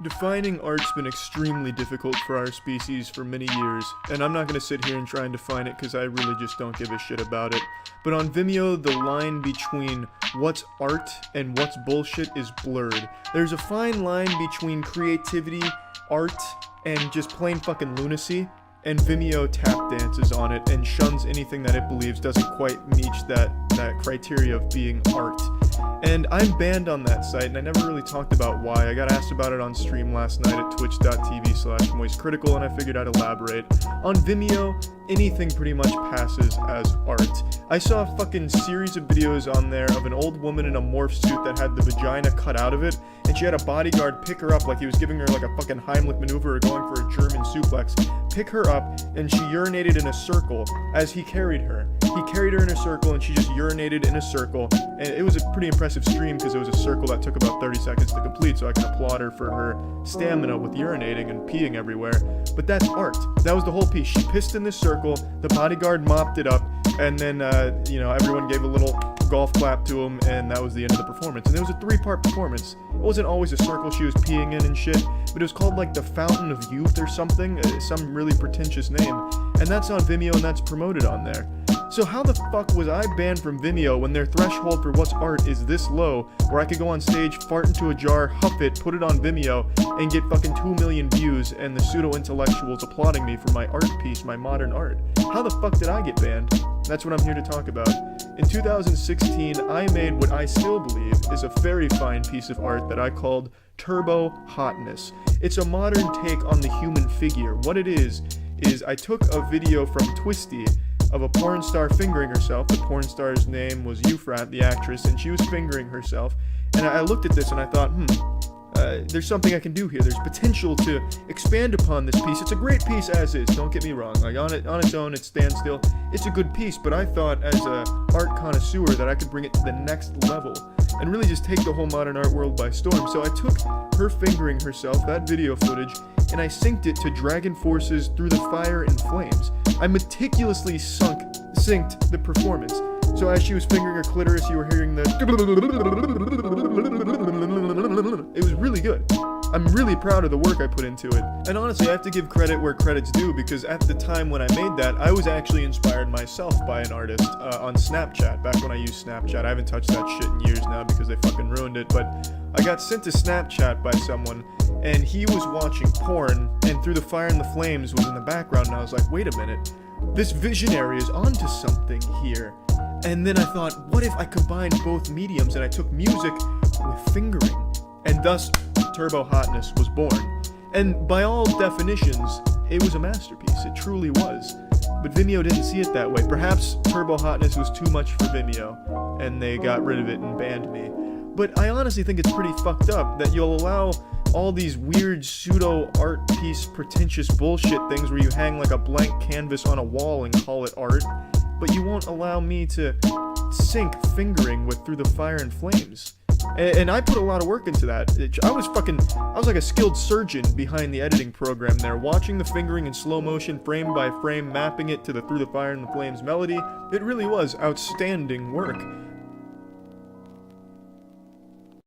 Defining art's been extremely difficult for our species for many years, and I'm not going to sit here and try and define it because I really just don't give a shit about it. But on Vimeo, the line between what's art and what's bullshit is blurred. There's a fine line between creativity, art, and just plain fucking lunacy, and Vimeo tap dances on it and shuns anything that it believes doesn't quite meet that criteria of being art. And I'm banned on that site, and I never really talked about why. I got asked about it on stream last night at twitch.tv/moistcritical, and I figured I'd elaborate. On Vimeo, anything pretty much passes as art. I saw a fucking series of videos on there of an old woman in a morph suit that had the vagina cut out of it, and she had a bodyguard pick her up like he was giving her like a fucking Heimlich maneuver or going for a German suplex, pick her up, and she urinated in a circle as he carried her. He carried her in a circle, and she just urinated in a circle, and it was a pretty impressive stream because it was a circle that took about 30 seconds to complete, so I can applaud her for her stamina with urinating and peeing everywhere. But that's art. That was the whole piece. She pissed in this circle, the bodyguard mopped it up, and then, everyone gave a little golf clap to him, and that was the end of the performance. And it was a 3-part performance. It wasn't always a circle she was peeing in and shit, but it was called like the Fountain of Youth or something, some really pretentious name. And that's on Vimeo, and that's promoted on there. So how the fuck was I banned from Vimeo when their threshold for what's art is this low, where I could go on stage, fart into a jar, huff it, put it on Vimeo, and get fucking 2 million views, and the pseudo-intellectuals applauding me for my art piece, my modern art? How the fuck did I get banned? That's what I'm here to talk about. In 2016, I made what I still believe is a very fine piece of art that I called Turbo Hotness. It's a modern take on the human figure. What it is I took a video from Twisty of a porn star fingering herself. The porn star's name was Euphrat, the actress, and she was fingering herself. And I looked at this and I thought, there's something I can do here. There's potential to expand upon this piece. It's a great piece as is, don't get me wrong. Like on its own, it stands still. It's a good piece, but I thought as a art connoisseur that I could bring it to the next level and really just take the whole modern art world by storm. So I took her fingering herself, that video footage, and I synced it to Dragon Force's Through the Fire and Flames. I meticulously synced the performance. So as she was fingering her clitoris, you were hearing the... It was really good. I'm really proud of the work I put into it. And honestly, I have to give credit where credit's due, because at the time when I made that, I was actually inspired myself by an artist on Snapchat, back when I used Snapchat. I haven't touched that shit in years now because they fucking ruined it, but I got sent to Snapchat by someone, and he was watching porn, and Through the Fire and the Flames was in the background, and I was like, wait a minute, this visionary is onto something here. And then I thought, what if I combined both mediums and I took music with fingering? And thus, Turbo Hotness was born. And by all definitions, it was a masterpiece. It truly was. But Vimeo didn't see it that way. Perhaps Turbo Hotness was too much for Vimeo, and they got rid of it and banned me. But I honestly think it's pretty fucked up that you'll allow all these weird pseudo-art piece pretentious bullshit things where you hang like a blank canvas on a wall and call it art, but you won't allow me to sync fingering with Through the Fire and Flames. And I put a lot of work into that. I was like a skilled surgeon behind the editing program there, watching the fingering in slow motion, frame by frame, mapping it to the Through the Fire and the Flames melody. It really was outstanding work.